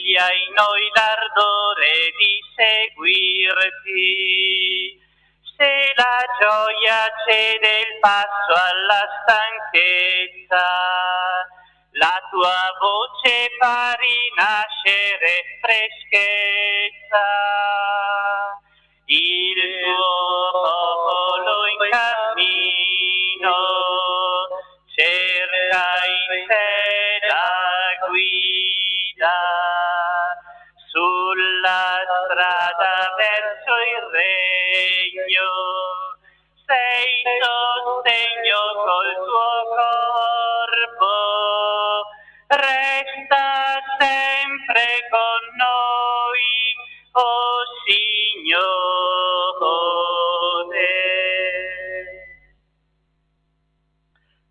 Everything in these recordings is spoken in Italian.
sia in noi l'ardore di seguirti. Se la gioia cede il passo alla stanchezza, la tua voce fa rinascere freschezza. Il tuo popolo in cammino cerca in te la guida sulla strada verso il regno. Sei sostegno col tuo corpo, resta sempre con noi, oh Signore.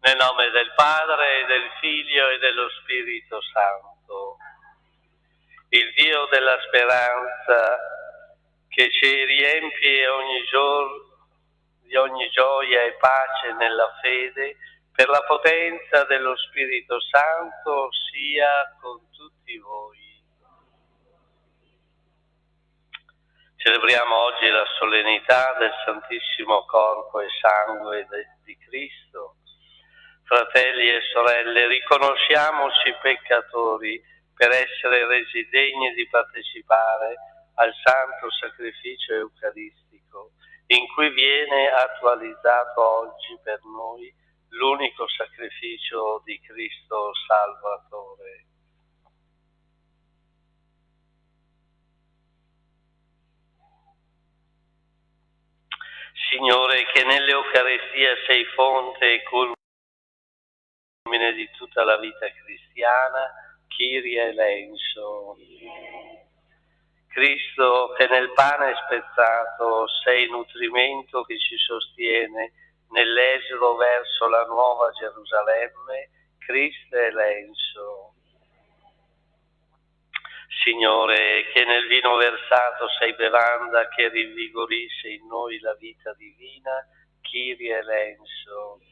Nel nome del Padre, del Figlio e dello Spirito Santo. Il Dio della speranza, che ci riempie ogni giorno di ogni gioia e pace nella fede, per la potenza dello Spirito Santo, sia con tutti voi. Celebriamo oggi la solennità del Santissimo Corpo e Sangue di Cristo. Fratelli e sorelle, riconosciamoci peccatori per essere resi degni di partecipare al santo sacrificio eucaristico, in cui viene attualizzato oggi per noi l'unico sacrificio di Cristo Salvatore. Signore, che nell'Eucaristia sei fonte e culmine di tutta la vita cristiana, Kyrie eleison. Cristo, che nel pane spezzato sei nutrimento che ci sostiene nell'esodo verso la nuova Gerusalemme, Christe eleison. Signore, che nel vino versato sei bevanda che rinvigorisce in noi la vita divina, Kyrie eleison.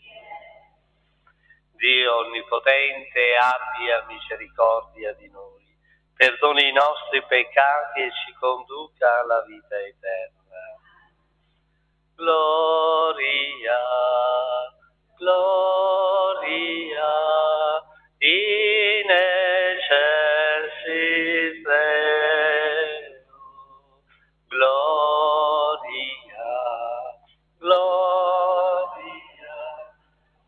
Dio Onnipotente, abbia misericordia di noi, perdoni i nostri peccati e ci conduca alla vita eterna. Gloria, gloria, in excelsis Deo. Gloria, gloria,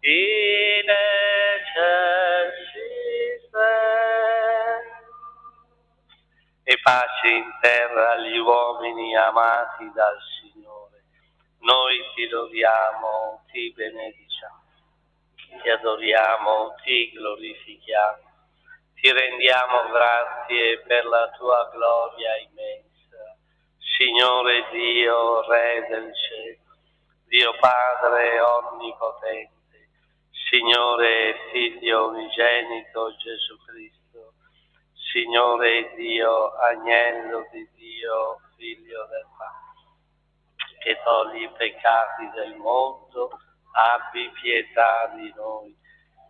in excelsis Deo. E pace in terra agli uomini amati dal Signore. Noi ti lodiamo, ti benediciamo, ti adoriamo, ti glorifichiamo, ti rendiamo grazie per la tua gloria immensa. Signore Dio, Re del cielo, Dio Padre onnipotente, Signore Figlio unigenito Gesù Cristo, Signore Dio, Agnello di Dio, Figlio del Padre, che togli i peccati del mondo, abbi pietà di noi.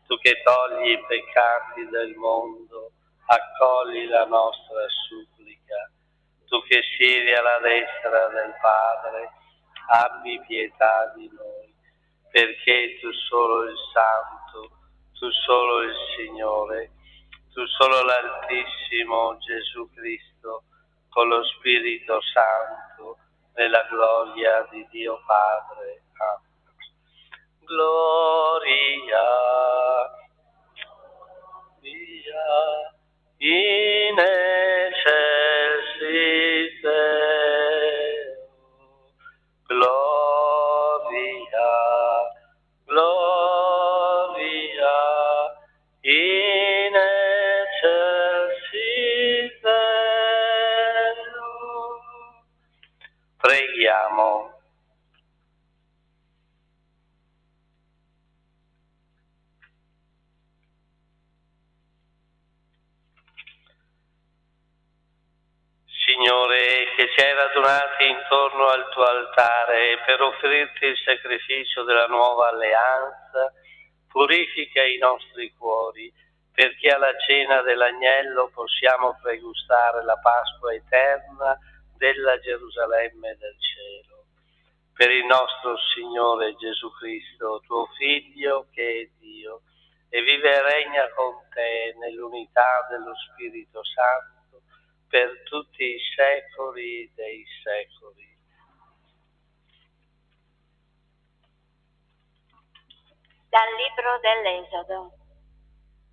Tu che togli i peccati del mondo, accogli la nostra supplica. Tu che siedi alla destra del Padre, abbi pietà di noi, perché tu solo il Santo, tu solo il Signore, tu solo l'Altissimo Gesù Cristo, con lo Spirito Santo, nella gloria di Dio Padre. Amen. Gloria, gloria, in excelsis Deo. Gloria, gloria, in excelsis Deo. Preghiamo. Signore, che ci hai radunati intorno al tuo altare per offrirti il sacrificio della nuova alleanza, purifica i nostri cuori perché alla cena dell'agnello possiamo pregustare la Pasqua eterna della Gerusalemme del cielo. Per il nostro Signore Gesù Cristo, tuo Figlio, che è Dio, e vive e regna con te nell'unità dello Spirito Santo per tutti i secoli dei secoli. Dal libro dell'Esodo.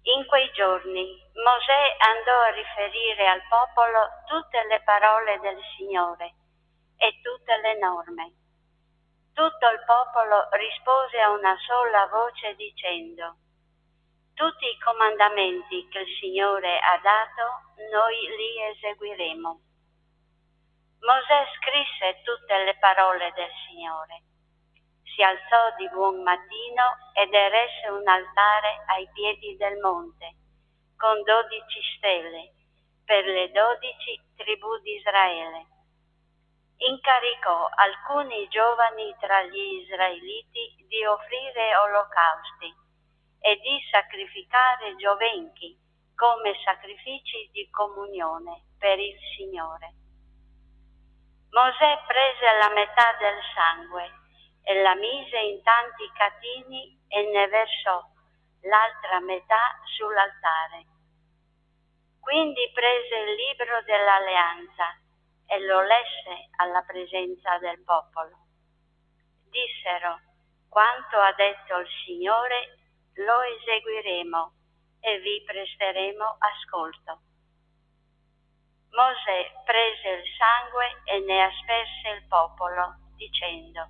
In quei giorni Mosè andò a riferire al popolo tutte le parole del Signore e tutte le norme. Tutto il popolo rispose a una sola voce dicendo: tutti i comandamenti che il Signore ha dato, noi li eseguiremo. Mosè scrisse tutte le parole del Signore. Si alzò di buon mattino ed eresse un altare ai piedi del monte, con 12 stelle, per le 12 tribù di Israele. Incaricò alcuni giovani tra gli israeliti di offrire olocausti e di sacrificare giovenchi come sacrifici di comunione per il Signore. Mosè prese la metà del sangue e la mise in tanti catini e ne versò l'altra metà sull'altare. Quindi prese il libro dell'alleanza e lo lesse alla presenza del popolo. Dissero: quanto ha detto il Signore lo eseguiremo e vi presteremo ascolto. Mosè prese il sangue e ne asperse il popolo, dicendo: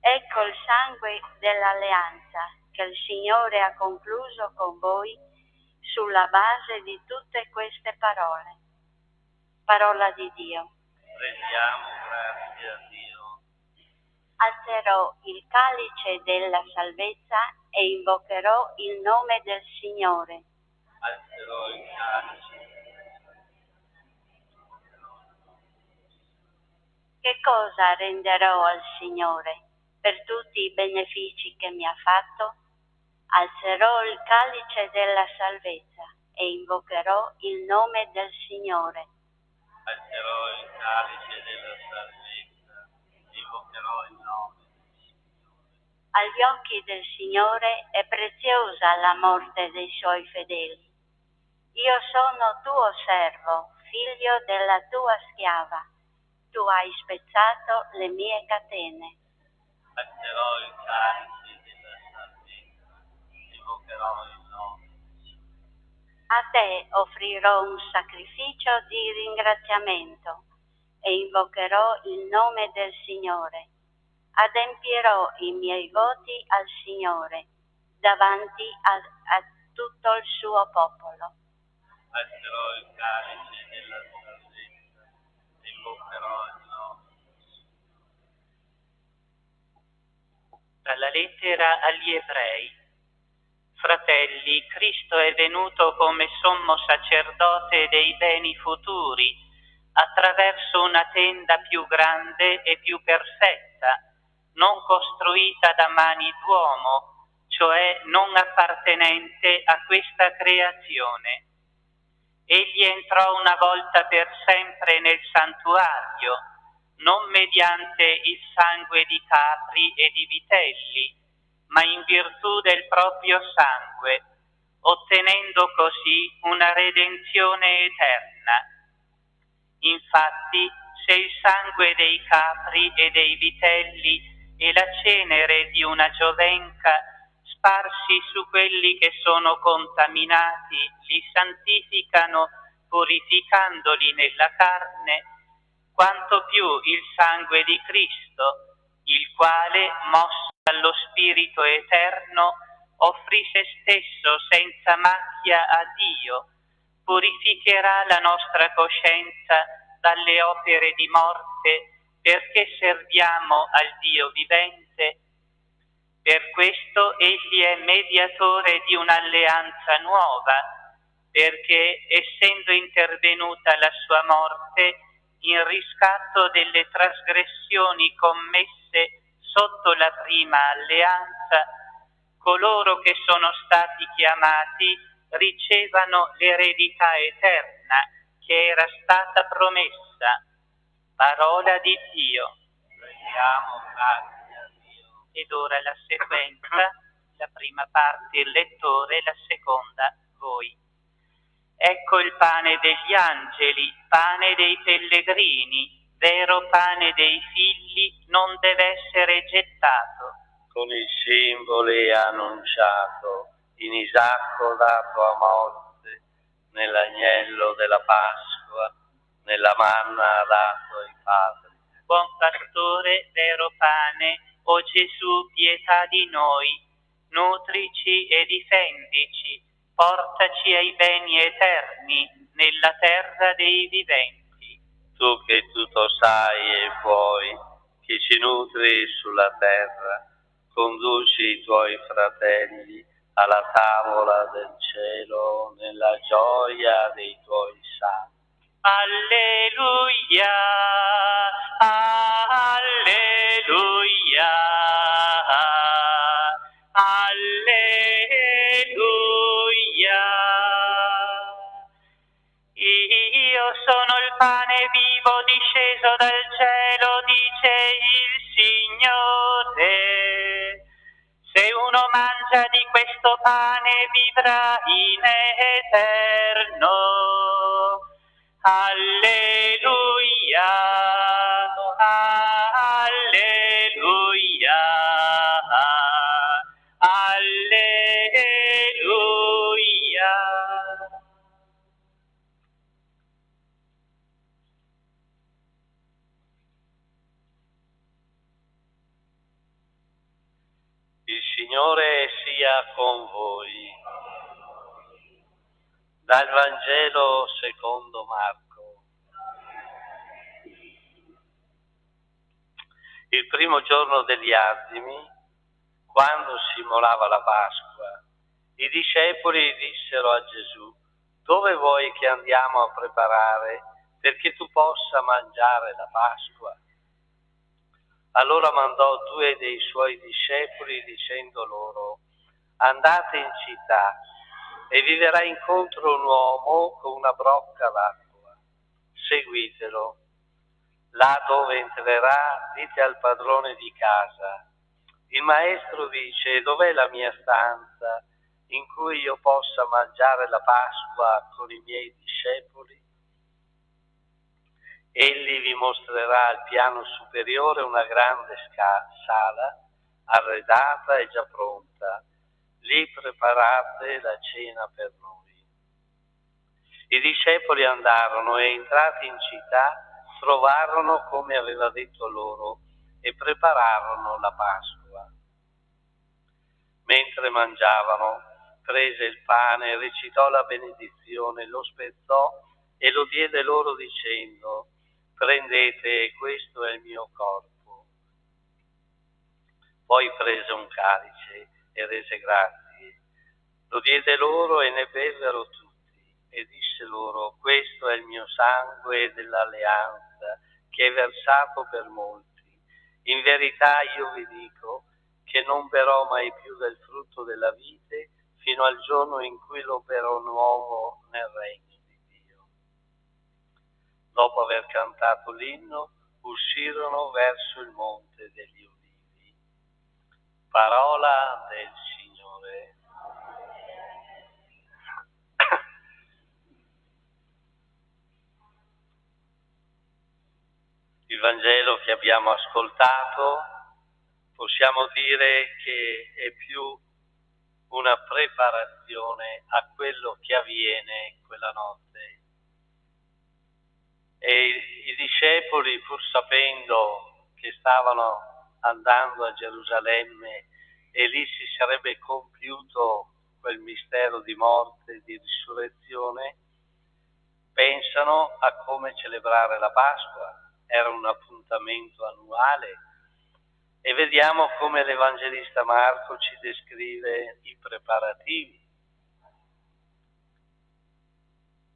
ecco il sangue dell'alleanza che il Signore ha concluso con voi sulla base di tutte queste parole. Parola di Dio. Rendiamo grazie a Dio. Alzerò il calice della salvezza e invocherò il nome del Signore. Alzerò il calice. Che cosa renderò al Signore per tutti i benefici che mi ha fatto? Alzerò il calice della salvezza e invocherò il nome del Signore. Alzerò il calice della salvezza, invocherò il nome del Signore. Agli occhi del Signore è preziosa la morte dei suoi fedeli. Io sono tuo servo, figlio della tua schiava. Tu hai spezzato le mie catene. Alzerò il calice della salvezza, invocherò il nome del Signore. A te offrirò un sacrificio di ringraziamento e invocherò il nome del Signore. Adempierò i miei voti al Signore davanti a tutto il suo popolo. Alzerò il calice della salvezza, invocherò il nome del Signore. Dalla lettera agli Ebrei. Fratelli, Cristo è venuto come sommo sacerdote dei beni futuri, attraverso una tenda più grande e più perfetta, non costruita da mani d'uomo, cioè non appartenente a questa creazione. Egli entrò una volta per sempre nel santuario, non mediante il sangue di capri e di vitelli, ma in virtù del proprio sangue, ottenendo così una redenzione eterna. Infatti, se il sangue dei capri e dei vitelli e la cenere di una giovenca sparsi su quelli che sono contaminati li santificano, purificandoli nella carne, quanto più il sangue di Cristo, il quale, mosso dallo Spirito Eterno, offrì se stesso senza macchia a Dio, purificherà la nostra coscienza dalle opere di morte, perché serviamo al Dio vivente. Per questo egli è mediatore di un'alleanza nuova, perché essendo intervenuta la sua morte in riscatto delle trasgressioni commesse sotto la prima alleanza, coloro che sono stati chiamati ricevano l'eredità eterna che era stata promessa. Parola di Dio. Rendiamo grazie a Dio. Ed ora la sequenza, la prima parte il lettore, la seconda voi. Ecco il pane degli angeli, pane dei pellegrini, vero pane dei figli, non deve essere gettato. Con i simboli annunciato, in Isacco dato a morte, nell'agnello della Pasqua, nella manna dato ai padri. Buon pastore, vero pane, o Gesù, pietà di noi, nutrici e difendici, portaci ai beni eterni, nella terra dei viventi. Tu che tutto sai e puoi, che ci nutri sulla terra, conduci i tuoi fratelli alla tavola del cielo, nella gioia dei tuoi santi. Alleluia, alleluia, alleluia. Io sono il pane vivo disceso dal cielo, dice il Signore. Se uno mangia di questo pane vivrà in eterno. Alleluia, alleluia, alleluia. Il Signore sia con voi. Dal Vangelo secondo Marco. Il primo giorno degli Azimi, quando si immolava la Pasqua, i discepoli dissero a Gesù: dove vuoi che andiamo a preparare perché tu possa mangiare la Pasqua? Allora mandò 2 dei suoi discepoli dicendo loro: andate in città e vi verrà incontro un uomo con una brocca d'acqua. Seguitelo. Là dove entrerà, dite al padrone di casa: il maestro dice: dov'è la mia stanza in cui io possa mangiare la Pasqua con i miei discepoli? Egli vi mostrerà al piano superiore una grande sala arredata e già pronta. Lì preparate la cena per noi. I discepoli andarono e, entrati in città, trovarono come aveva detto loro e prepararono la Pasqua. Mentre mangiavano, prese il pane, recitò la benedizione, lo spezzò e lo diede loro dicendo: prendete, questo è il mio corpo. Poi prese un calice e rese grazie, lo diede loro e ne bevvero tutti, e disse loro: questo è il mio sangue dell'alleanza, che è versato per molti. In verità io vi dico che non berrò mai più del frutto della vite fino al giorno in cui lo berrò nuovo nel regno di Dio. Dopo aver cantato l'inno, uscirono verso il monte degli Ulivi. Parola del Signore. Il Vangelo che abbiamo ascoltato possiamo dire che è più una preparazione a quello che avviene quella notte. E i discepoli, pur sapendo che stavano andando a Gerusalemme e lì si sarebbe compiuto quel mistero di morte e di risurrezione, pensano a come celebrare la Pasqua. Era un appuntamento annuale e vediamo come l'Evangelista Marco ci descrive i preparativi.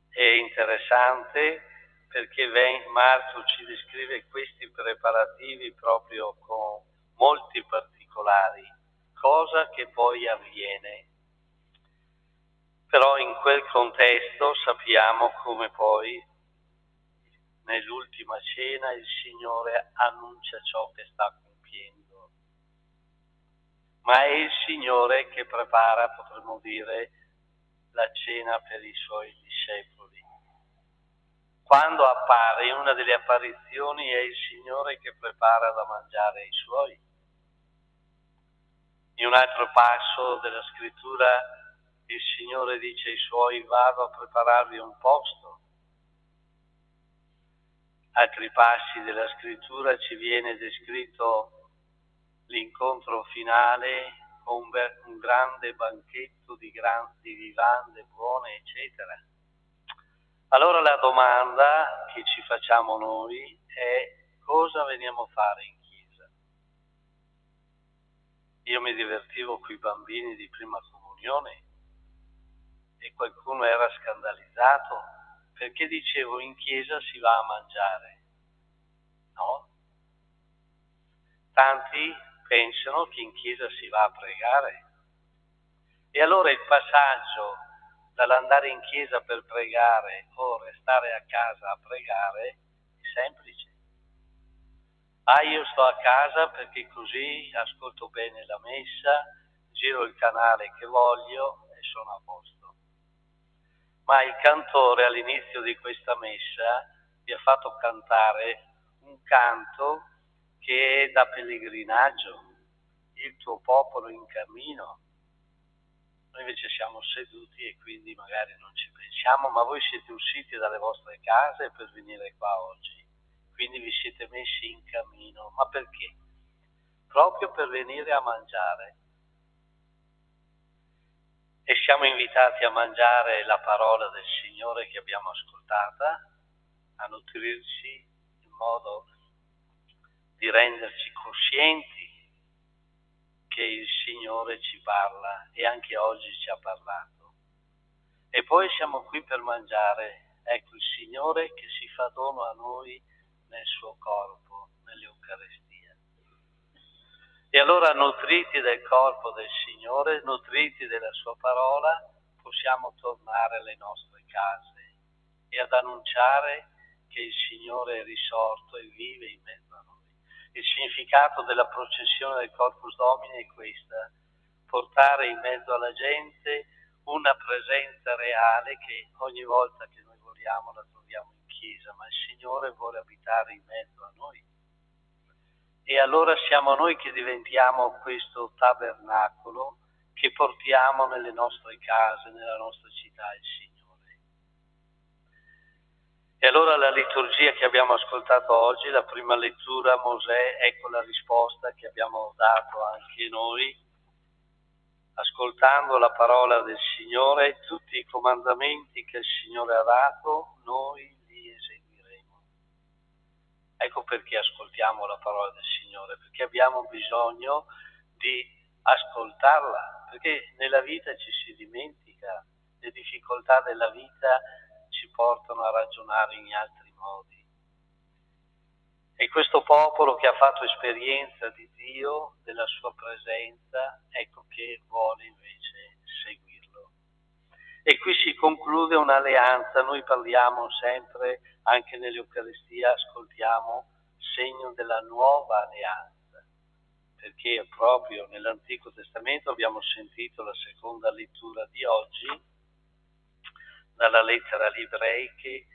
È interessante perché Marco ci descrive questi preparativi proprio con molti particolari, cosa che poi avviene. Però in quel contesto sappiamo come poi nell'ultima cena il Signore annuncia ciò che sta compiendo. Ma è il Signore che prepara, potremmo dire, la cena per i Suoi discepoli. Quando appare, in una delle apparizioni, è il Signore che prepara da mangiare ai Suoi. In un altro passo della Scrittura il Signore dice ai Suoi: vado a prepararvi un posto. Altri passi della Scrittura ci viene descritto l'incontro finale con un grande banchetto di vivande buone, eccetera. Allora la domanda che ci facciamo noi è: cosa veniamo a fare in chiesa? Io mi divertivo con i bambini di prima comunione e qualcuno era scandalizzato perché dicevo: in chiesa si va a mangiare. No? Tanti pensano che in chiesa si va a pregare. E allora il passaggio dall'andare in chiesa per pregare o restare a casa a pregare è semplice. Io sto a casa perché così ascolto bene la messa, giro il canale che voglio e sono a posto. Ma il cantore all'inizio di questa messa vi ha fatto cantare un canto che è da pellegrinaggio, il tuo popolo in cammino. Noi invece siamo seduti e quindi magari non ci pensiamo, ma voi siete usciti dalle vostre case per venire qua oggi, quindi vi siete messi in cammino. Ma perché? Proprio per venire a mangiare. E siamo invitati a mangiare la parola del Signore che abbiamo ascoltata, a nutrirci in modo di renderci coscienti che il Signore ci parla e anche oggi ci ha parlato. E poi siamo qui per mangiare, ecco, il Signore che si fa dono a noi nel suo corpo, nell'Eucaristia. E allora, nutriti del corpo del Signore, nutriti della sua parola, possiamo tornare alle nostre case e ad annunciare che il Signore è risorto e vive in mezzo a noi. Il significato della processione del Corpus Domini è questa: portare in mezzo alla gente una presenza reale che ogni volta che noi vogliamo la troviamo in chiesa, ma il Signore vuole abitare in mezzo a noi. E allora siamo noi che diventiamo questo tabernacolo che portiamo nelle nostre case, nella nostra città il Signore. E allora la liturgia che abbiamo ascoltato oggi, la prima lettura, Mosè, ecco la risposta che abbiamo dato anche noi, ascoltando la parola del Signore, tutti i comandamenti che il Signore ha dato, noi li eseguiremo. Ecco perché ascoltiamo la parola del Signore, perché abbiamo bisogno di ascoltarla, perché nella vita ci si dimentica, le difficoltà della vita ci portano a ragionare in altri modi. E questo popolo che ha fatto esperienza di Dio, della sua presenza, ecco che vuole invece seguirlo. E qui si conclude un'alleanza. Noi parliamo sempre, anche nell'Eucaristia, ascoltiamo segno della nuova alleanza, perché proprio nell'Antico Testamento abbiamo sentito la seconda lettura di oggi, dalla lettera agli Ebrei, che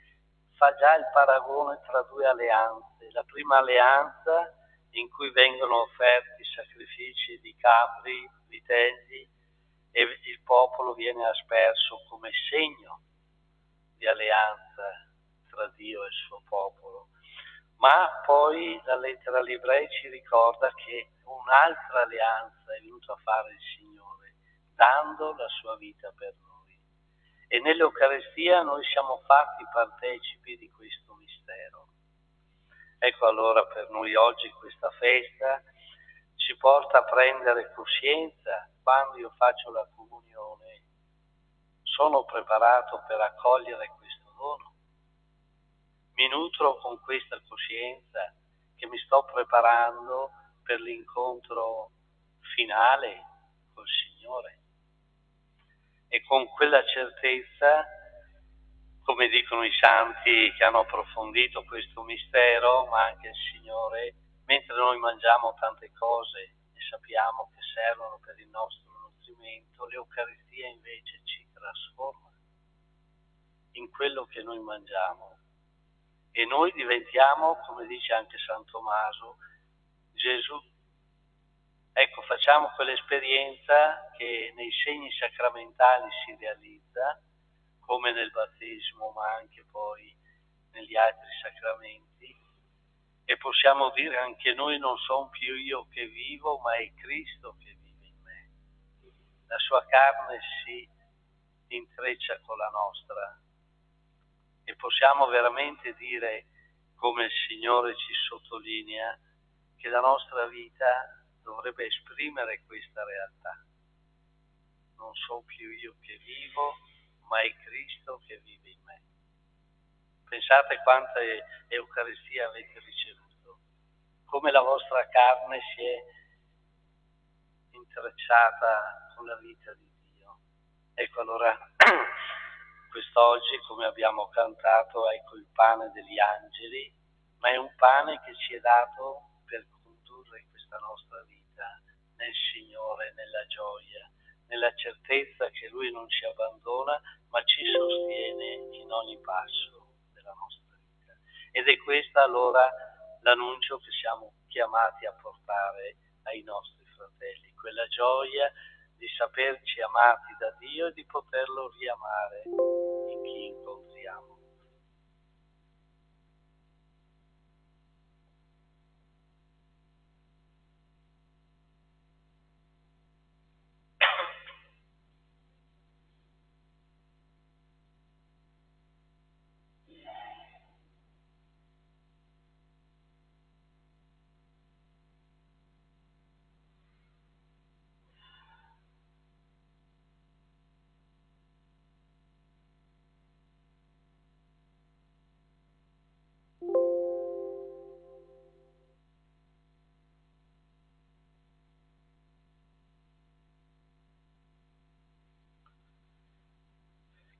fa già il paragone tra due alleanze. La prima alleanza in cui vengono offerti sacrifici di capri, vitelli, e il popolo viene asperso come segno di alleanza tra Dio e il suo popolo. Ma poi la lettera agli Ebrei ci ricorda che un'altra alleanza è venuta a fare il Signore, dando la sua vita per noi. E nell'Eucaristia noi siamo fatti partecipi di questo mistero. Ecco allora per noi oggi questa festa ci porta a prendere coscienza. Quando io faccio la comunione, sono preparato per accogliere questo dono. Mi nutro con questa coscienza che mi sto preparando per l'incontro finale col Signore. e con quella certezza, come dicono i santi che hanno approfondito questo mistero, ma anche il Signore, mentre noi mangiamo tante cose e sappiamo che servono per il nostro nutrimento, l'Eucaristia invece ci trasforma in quello che noi mangiamo e noi diventiamo, come dice anche San Tommaso, Gesù. Ecco, facciamo quell'esperienza che nei segni sacramentali si realizza, come nel battesimo, ma anche poi negli altri sacramenti, e possiamo dire anche noi: non sono più io che vivo, ma è Cristo che vive in me. La sua carne si intreccia con la nostra e possiamo veramente dire, come il Signore ci sottolinea, che la nostra vita dovrebbe esprimere questa realtà. Non sono più io che vivo, ma è Cristo che vive in me. Pensate quanta Eucaristia avete ricevuto, come la vostra carne si è intrecciata con la vita di Dio. Ecco, allora quest'oggi, come abbiamo cantato, ecco il pane degli angeli, ma è un pane che ci è dato per condurre questa nostra vita nel Signore, nella gioia, nella certezza che Lui non ci abbandona, ma ci sostiene in ogni passo della nostra vita. Ed è questa allora l'annuncio che siamo chiamati a portare ai nostri fratelli, quella gioia di saperci amati da Dio e di poterlo riamare in chi incontriamo.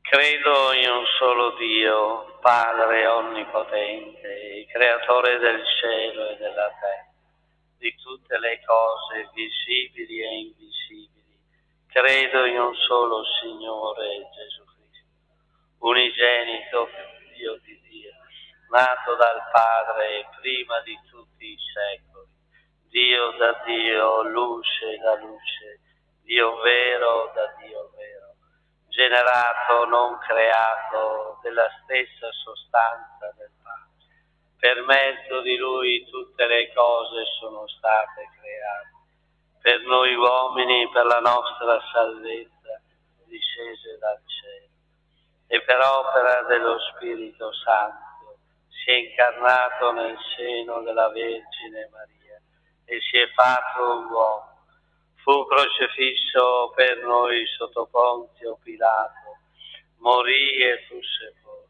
Credo in un solo Dio, Padre onnipotente, creatore del cielo e della terra, di tutte le cose visibili e invisibili. Credo in un solo Signore Gesù Cristo, unigenito Figlio di Dio, nato dal Padre prima di tutti i secoli, Dio da Dio, luce da luce, Dio vero da Dio vero, generato, non creato, della stessa sostanza del Padre. Per mezzo di Lui tutte le cose sono state create. Per noi uomini, per la nostra salvezza, discese dal cielo. E per opera dello Spirito Santo si è incarnato nel seno della Vergine Maria e si è fatto uomo. Fu crocifisso per noi sotto Ponzio Pilato, morì e fu sepolto.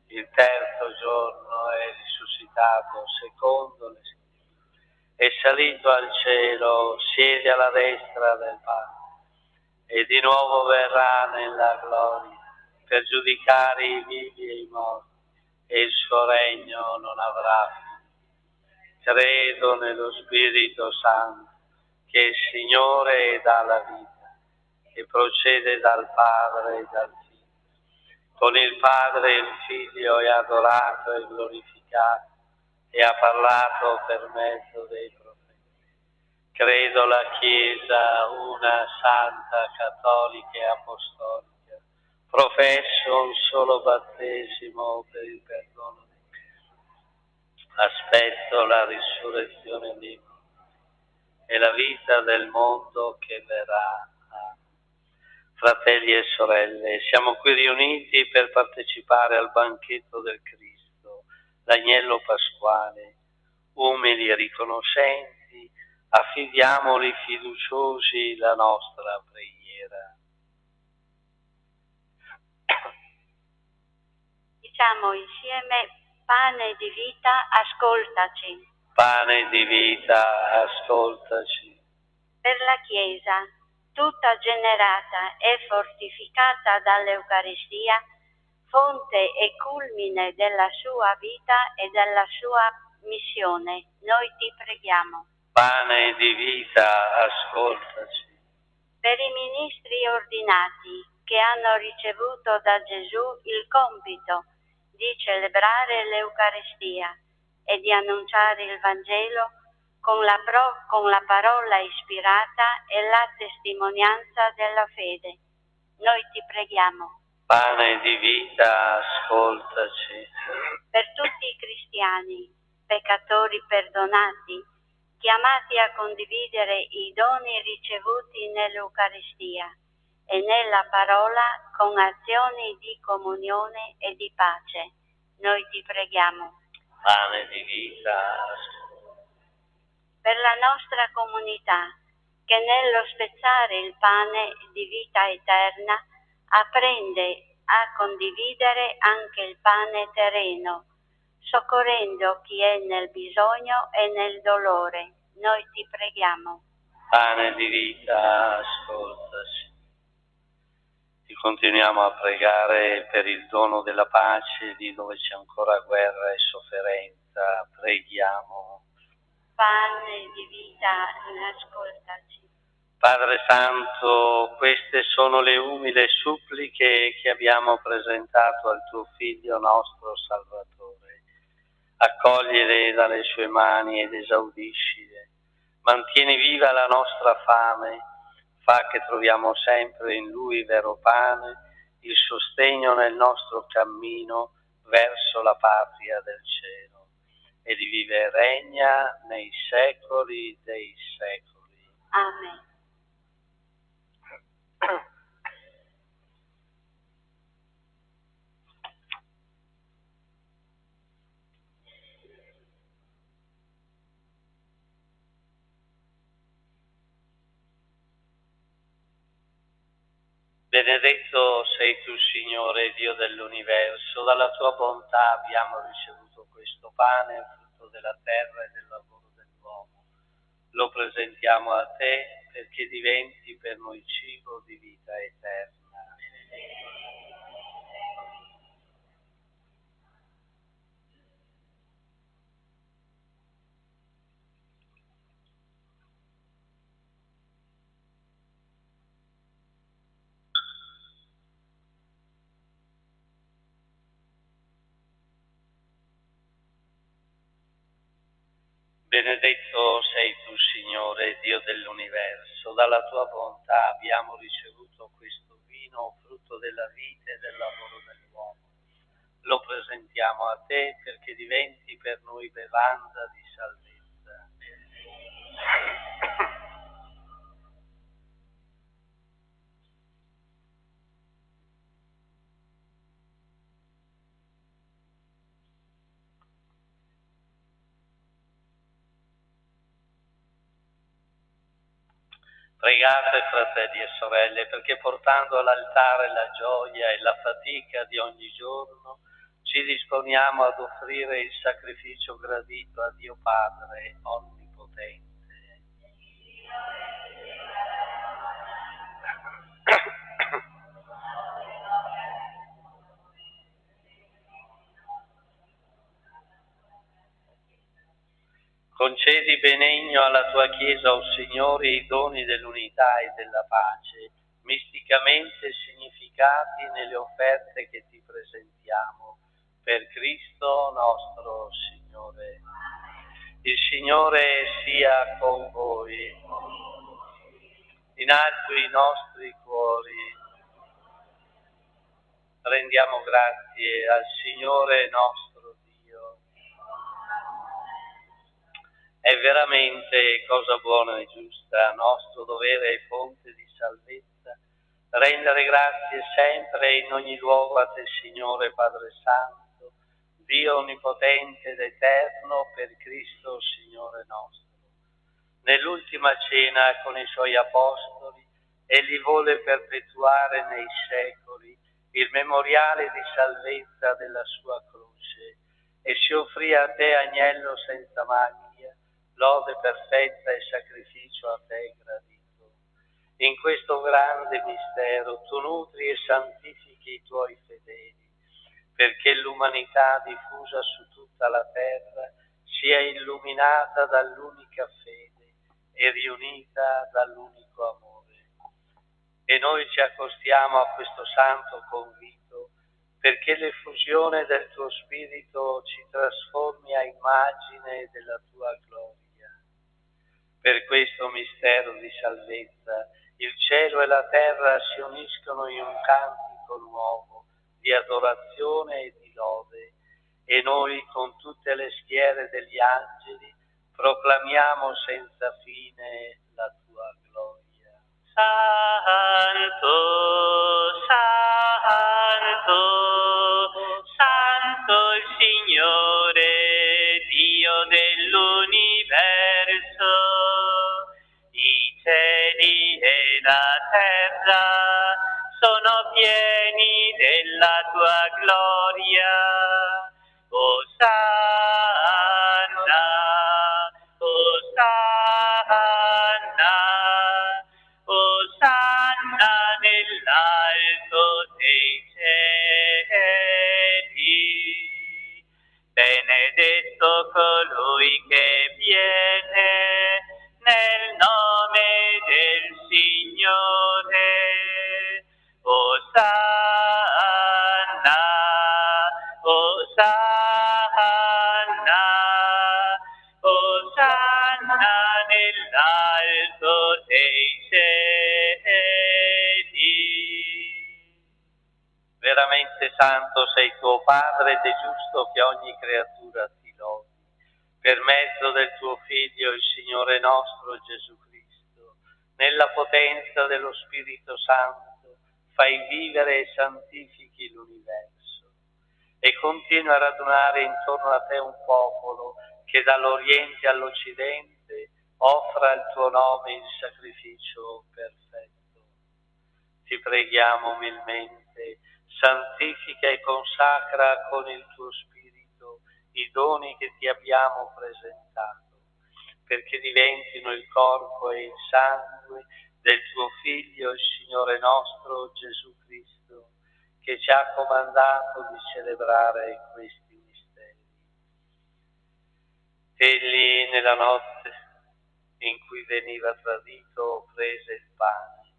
Il terzo giorno è risuscitato secondo le Scritture, è salito al cielo, siede alla destra del Padre e di nuovo verrà nella gloria per giudicare i vivi e i morti, e il suo regno non avrà fine. Credo nello Spirito Santo, che è il Signore e dà la vita, e procede dal Padre e dal Figlio. Con il Padre e il Figlio è adorato e glorificato, e ha parlato per mezzo dei profeti. Credo la Chiesa, una santa, cattolica e apostolica. Professo un solo battesimo per il perdono dei peccati. Aspetto la risurrezione dei morti e la vita del mondo che verrà. Fratelli e sorelle, siamo qui riuniti per partecipare al banchetto del Cristo, l'agnello pasquale. Umili e riconoscenti, affidiamoli fiduciosi la nostra preghiera. Diciamo insieme: pane di vita, ascoltaci. Pane di vita, ascoltaci. Per la Chiesa. tutta generata e fortificata dall'Eucaristia, fonte e culmine della sua vita e della sua missione, noi ti preghiamo. Pane di vita, ascoltaci. Per i ministri ordinati che hanno ricevuto da Gesù il compito di celebrare l'Eucaristia e di annunciare il Vangelo con la parola ispirata e la testimonianza della fede, noi ti preghiamo. Pane di vita, ascoltaci. Per tutti i cristiani, peccatori perdonati, chiamati a condividere i doni ricevuti nell'Eucaristia e nella parola con azioni di comunione e di pace, noi ti preghiamo. Pane di vita, ascoltaci. Per la nostra comunità, che nello spezzare il pane di vita eterna apprende a condividere anche il pane terreno, soccorrendo chi è nel bisogno e nel dolore, noi ti preghiamo. Pane di vita, ascoltaci. Ti continuiamo a pregare per il dono della pace lì dove c'è ancora guerra e sofferenza. Preghiamo. Pane di vita, ascoltaci. Padre Santo, queste sono le umili suppliche che abbiamo presentato al tuo Figlio nostro Salvatore. Accogliele dalle sue mani ed esaudiscile. Mantieni viva la nostra fame, fa che troviamo sempre in Lui vero pane, il sostegno nel nostro cammino verso la patria del cielo. E di vive e regna nei secoli dei secoli. Amen. Benedetto sei tu, Signore, Dio dell'universo, dalla tua bontà abbiamo ricevuto questo pane, frutto della terra e del lavoro dell'uomo. Lo presentiamo a te perché diventi per noi cibo di vita eterna. Benedetto sei tu, Signore, Dio dell'universo, dalla tua bontà abbiamo ricevuto questo vino, frutto della vita e del lavoro dell'uomo. Lo presentiamo a te perché diventi per noi bevanda di salvezza. Pregate, fratelli e sorelle, perché portando all'altare la gioia e la fatica di ogni giorno, ci disponiamo ad offrire il sacrificio gradito a Dio Padre Onnipotente. Concedi benegno alla tua Chiesa, o Signore, i doni dell'unità e della pace, misticamente significati nelle offerte che ti presentiamo, per Cristo nostro Signore. Il Signore sia con voi. In alto i nostri cuori. Rendiamo grazie al Signore nostro Dio. È veramente cosa buona e giusta, nostro dovere e fonte di salvezza, rendere grazie sempre e in ogni luogo a te, Signore Padre Santo, Dio onnipotente ed eterno, per Cristo Signore nostro. Nell'ultima cena con i suoi apostoli, egli vuole perpetuare nei secoli il memoriale di salvezza della sua croce e si offrì a te, agnello senza macchia, lode perfetta e sacrificio a te gradito. In questo grande mistero tu nutri e santifichi i tuoi fedeli, perché l'umanità diffusa su tutta la terra sia illuminata dall'unica fede e riunita dall'unico amore. E noi ci accostiamo a questo santo convito perché l'effusione del tuo Spirito ci trasformi a immagine della tua gloria. Per questo mistero di salvezza il cielo e la terra si uniscono in un cantico nuovo di adorazione e di lode, e noi con tutte le schiere degli angeli proclamiamo senza fine la tua gloria. Santo, Santo, Santo il Signore, Dio dell'universo, i cieli e la terra sono pieni della tua gloria. Osanna, Osanna, Osanna nell'alto dei cieli. Benedetto colui che viene nel nome del Signore. Osanna, Osanna, Osanna nell'alto dei cieli. Veramente santo sei tuo Padre ed è giusto che ogni creatura ti lodi. Per mezzo del tuo Figlio, il Signore nostro Gesù Cristo, nella potenza dello Spirito Santo, fai vivere e santifichi l'universo e continua a radunare intorno a te un popolo che dall'Oriente all'Occidente offra al tuo nome il sacrificio perfetto. Ti preghiamo umilmente, santifica e consacra con il tuo Spirito i doni che ti abbiamo presentato, perché diventino il corpo e il sangue del tuo Figlio, il Signore nostro Gesù Cristo, che ci ha comandato di celebrare questi misteri. Egli nella notte in cui veniva tradito prese il pane,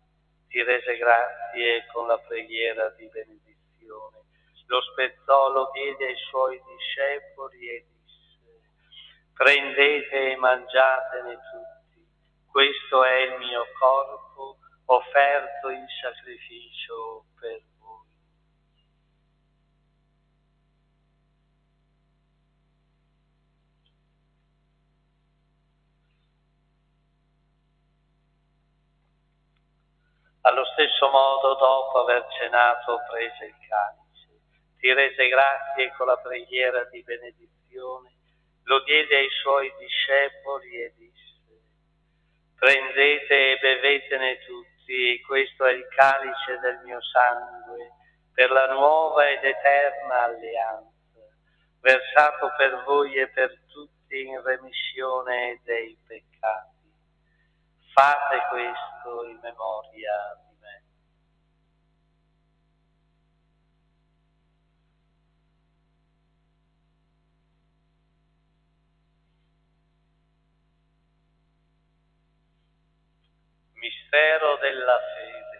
ti rese grazie con la preghiera di benedizione, lo spezzò, lo diede ai suoi discepoli e disse: prendete e mangiatene tutti, questo è il mio corpo offerto in sacrificio per voi. Allo stesso modo, dopo aver cenato, prese il calice, ti rese grazie con la preghiera di benedizione, lo diede ai suoi discepoli e disse: prendete e bevetene tutti, questo è il calice del mio sangue, per la nuova ed eterna alleanza, versato per voi e per tutti in remissione dei peccati. Fate questo in memoria di me. Mistero della fede.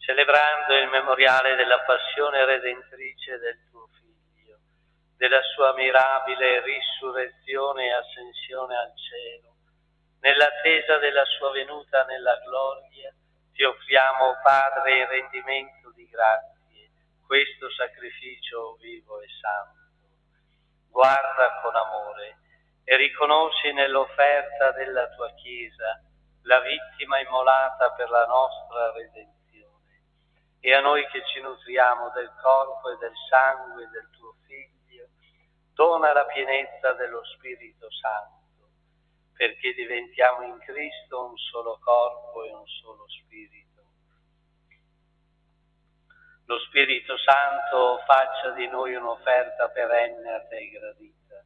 Celebrando il memoriale della passione redentrice del tuo Figlio, della sua mirabile risurrezione e ascensione al cielo, nell'attesa della sua venuta nella gloria, ti offriamo, Padre, in rendimento di grazie, questo sacrificio vivo e santo. Guarda con amore e riconosci nell'offerta della tua Chiesa la vittima immolata per la nostra redenzione. E a noi che ci nutriamo del corpo e del sangue del tuo Figlio, dona la pienezza dello Spirito Santo, perché diventiamo in Cristo un solo corpo e un solo Spirito. Lo Spirito Santo faccia di noi un'offerta perenne a te gradita,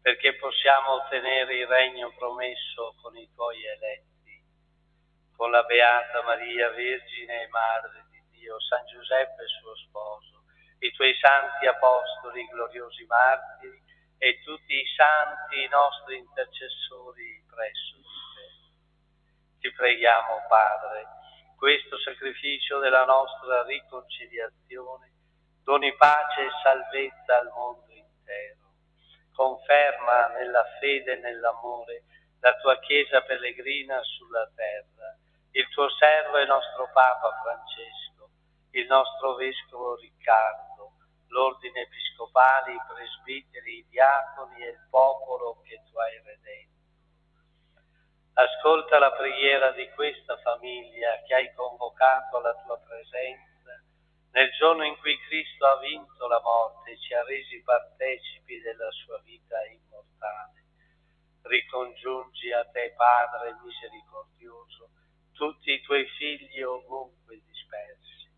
perché possiamo ottenere il regno promesso con i tuoi eletti, con la Beata Maria, Vergine e Madre di Dio, San Giuseppe suo sposo, i tuoi santi apostoli, gloriosi martiri e tutti i santi, i nostri intercessori presso di te. Ti preghiamo, Padre, questo sacrificio della nostra riconciliazione doni pace e salvezza al mondo intero. Conferma nella fede e nell'amore la tua Chiesa pellegrina sulla terra, il tuo servo e nostro Papa Francesco, il nostro Vescovo Riccardo, l'ordine episcopale, i presbiteri, i diaconi e il popolo che tu hai redento. Ascolta la preghiera di questa famiglia che hai convocato alla tua presenza nel giorno in cui Cristo ha vinto la morte e ci ha resi partecipi della sua vita immortale. Ricongiungi a te, Padre misericordioso, tutti i tuoi figli ovunque dispersi.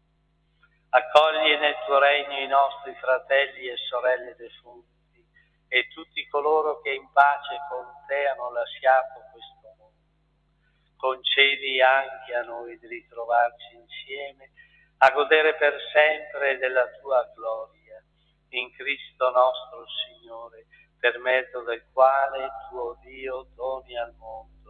Accogli nel tuo regno i nostri fratelli e sorelle defunti e tutti coloro che in pace con te hanno lasciato questo mondo. Concedi anche a noi di ritrovarci insieme a godere per sempre della tua gloria, in Cristo nostro Signore, per mezzo del quale tuo Dio doni al mondo